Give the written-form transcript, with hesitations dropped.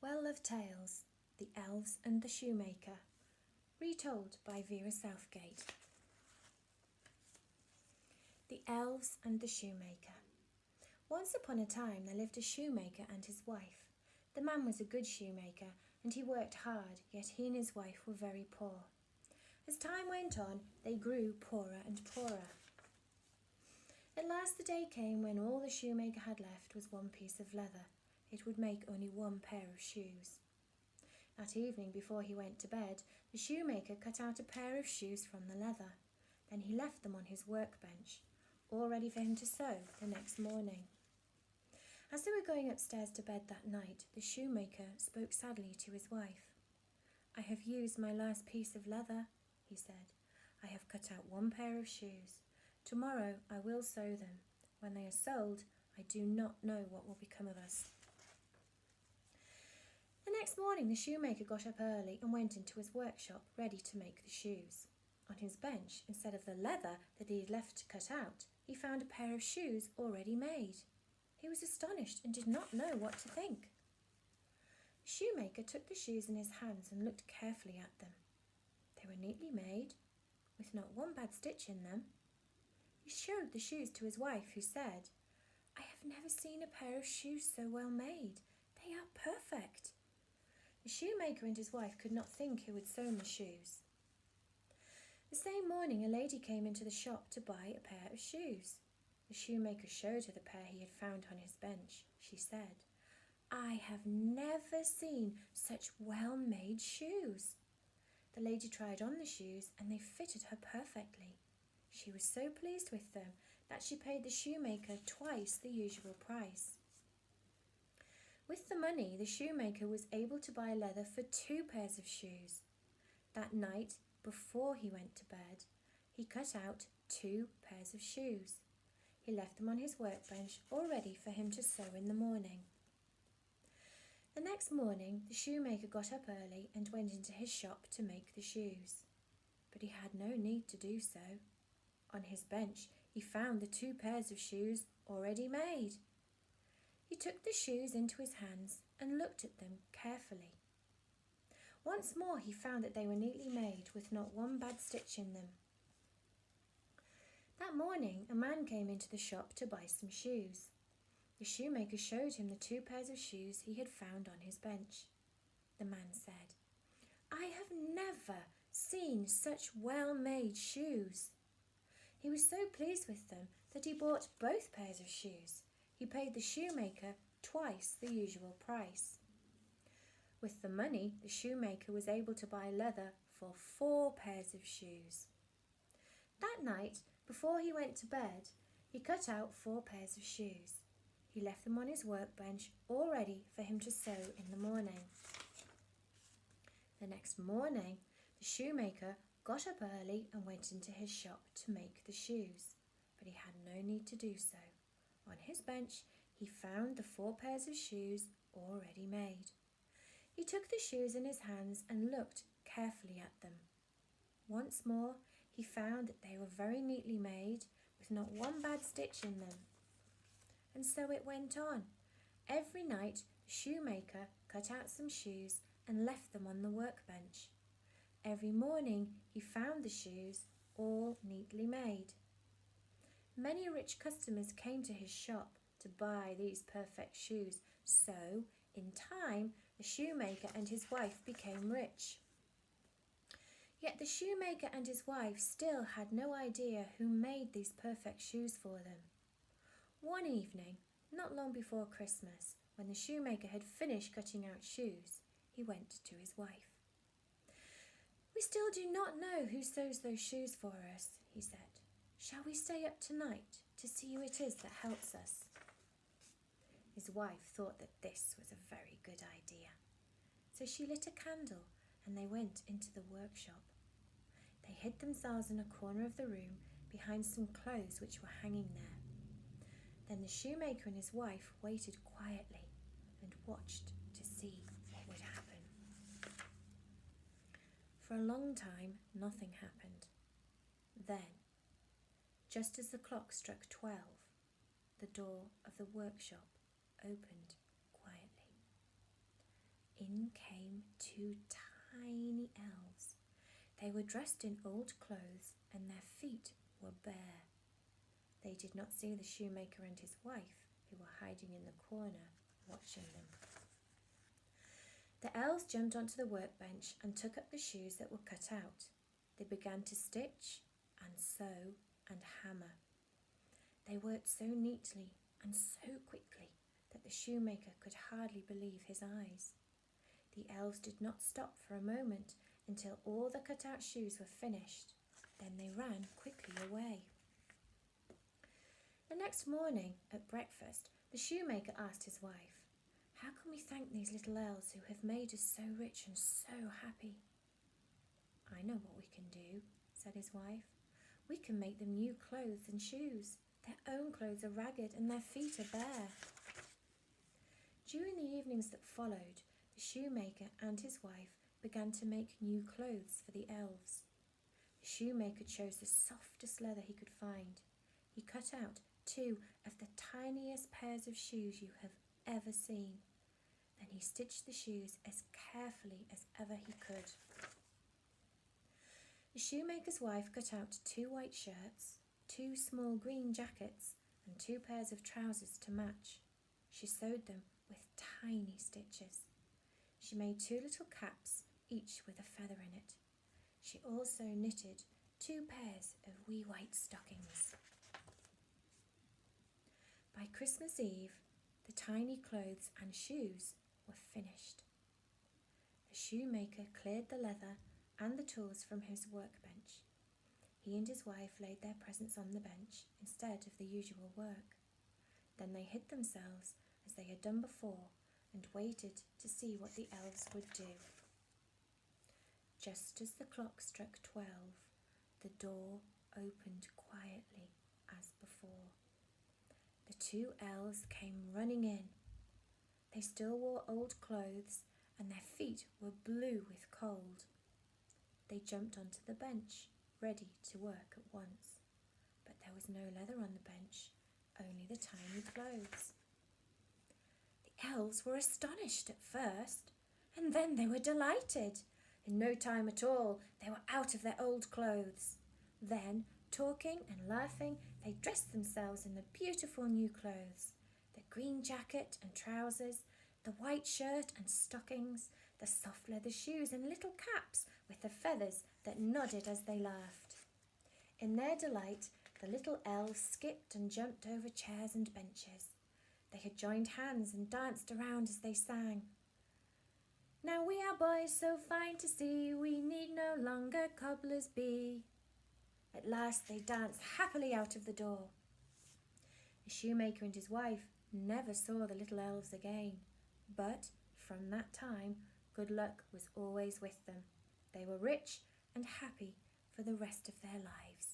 Well-loved tales, The Elves and the Shoemaker, retold by Vera Southgate. The Elves and the Shoemaker. Once upon a time there lived a shoemaker and his wife. The man was a good shoemaker and he worked hard, yet he and his wife were very poor. As time went on, they grew poorer and poorer. At last the day came when all the shoemaker had left was one piece of leather. It would make only one pair of shoes. That evening, before he went to bed, the shoemaker cut out a pair of shoes from the leather. Then he left them on his workbench, all ready for him to sew the next morning. As they were going upstairs to bed that night, the shoemaker spoke sadly to his wife. "I have used my last piece of leather," he said. "I have cut out one pair of shoes. Tomorrow I will sew them. When they are sold, I do not know what will become of us." The next morning the shoemaker got up early and went into his workshop, ready to make the shoes. On his bench, instead of the leather that he had left cut out, he found a pair of shoes already made. He was astonished and did not know what to think. The shoemaker took the shoes in his hands and looked carefully at them. They were neatly made, with not one bad stitch in them. He showed the shoes to his wife, who said, "I have never seen a pair of shoes so well made. They are perfect." The shoemaker and his wife could not think who had sewn the shoes. The same morning a lady came into the shop to buy a pair of shoes. The shoemaker showed her the pair he had found on his bench. She said, "I have never seen such well-made shoes." The lady tried on the shoes and they fitted her perfectly. She was so pleased with them that she paid the shoemaker twice the usual price. With the money, the shoemaker was able to buy leather for 2 pairs of shoes. That night, before he went to bed, he cut out 2 pairs of shoes. He left them on his workbench, all ready for him to sew in the morning. The next morning, the shoemaker got up early and went into his shop to make the shoes. But he had no need to do so. On his bench, he found the 2 pairs of shoes already made. He took the shoes into his hands and looked at them carefully. Once more he found that they were neatly made, with not one bad stitch in them. That morning a man came into the shop to buy some shoes. The shoemaker showed him the 2 pairs of shoes he had found on his bench. The man said, "I have never seen such well-made shoes." He was so pleased with them that he bought both pairs of shoes. He paid the shoemaker twice the usual price. With the money, the shoemaker was able to buy leather for 4 pairs of shoes. That night, before he went to bed, he cut out 4 pairs of shoes. He left them on his workbench, all ready for him to sew in the morning. The next morning, the shoemaker got up early and went into his shop to make the shoes, but he had no need to do so. On his bench, he found the 4 pairs of shoes already made. He took the shoes in his hands and looked carefully at them. Once more, he found that they were very neatly made, with not one bad stitch in them. And so it went on. Every night, the shoemaker cut out some shoes and left them on the workbench. Every morning, he found the shoes all neatly made. Many rich customers came to his shop to buy these perfect shoes, so, in time, the shoemaker and his wife became rich. Yet the shoemaker and his wife still had no idea who made these perfect shoes for them. One evening, not long before Christmas, when the shoemaker had finished cutting out shoes, he went to his wife. "We still do not know who sews those shoes for us," he said. "Shall we stay up tonight to see who it is that helps us?" His wife thought that this was a very good idea. So she lit a candle and they went into the workshop. They hid themselves in a corner of the room behind some clothes which were hanging there. Then the shoemaker and his wife waited quietly and watched to see what would happen. For a long time, nothing happened. Then, just as the clock struck 12, the door of the workshop opened quietly. in came two tiny elves. They were dressed in old clothes and their feet were bare. They did not see the shoemaker and his wife, who were hiding in the corner, watching them. The elves jumped onto the workbench and took up the shoes that were cut out. They began to stitch and sew and hammer. They worked so neatly and so quickly that the shoemaker could hardly believe his eyes. The elves did not stop for a moment until all the cut-out shoes were finished. Then they ran quickly away. The next morning at breakfast, the shoemaker asked his wife, "How can we thank these little elves who have made us so rich and so happy?" "I know what we can do," said his wife. "We can make them new clothes and shoes. Their own clothes are ragged and their feet are bare." During the evenings that followed, the shoemaker and his wife began to make new clothes for the elves. The shoemaker chose the softest leather he could find. He cut out 2 of the tiniest pairs of shoes you have ever seen. Then he stitched the shoes as carefully as ever he could. The shoemaker's wife cut out 2 white shirts, 2 small green jackets, and 2 pairs of trousers to match. She sewed them with tiny stitches. She made 2 little caps, each with a feather in it. She also knitted 2 pairs of wee white stockings. By Christmas Eve, the tiny clothes and shoes were finished. The shoemaker cleared the leather and the tools from his workbench. He and his wife laid their presents on the bench instead of the usual work. Then they hid themselves as they had done before and waited to see what the elves would do. Just as the clock struck 12, the door opened quietly as before. The 2 elves came running in. They still wore old clothes and their feet were blue with cold. They jumped onto the bench, ready to work at once. But there was no leather on the bench, only the tiny clothes. The elves were astonished at first, and then they were delighted. In no time at all, they were out of their old clothes. Then, talking and laughing, they dressed themselves in the beautiful new clothes, the green jacket and trousers, the white shirt and stockings, the soft leather shoes and little caps with the feathers that nodded as they laughed. In their delight, the little elves skipped and jumped over chairs and benches. They had joined hands and danced around as they sang. "Now we are boys so fine to see, we need no longer cobblers be." At last they danced happily out of the door. The shoemaker and his wife never saw the little elves again, but from that time, good luck was always with them. They were rich and happy for the rest of their lives.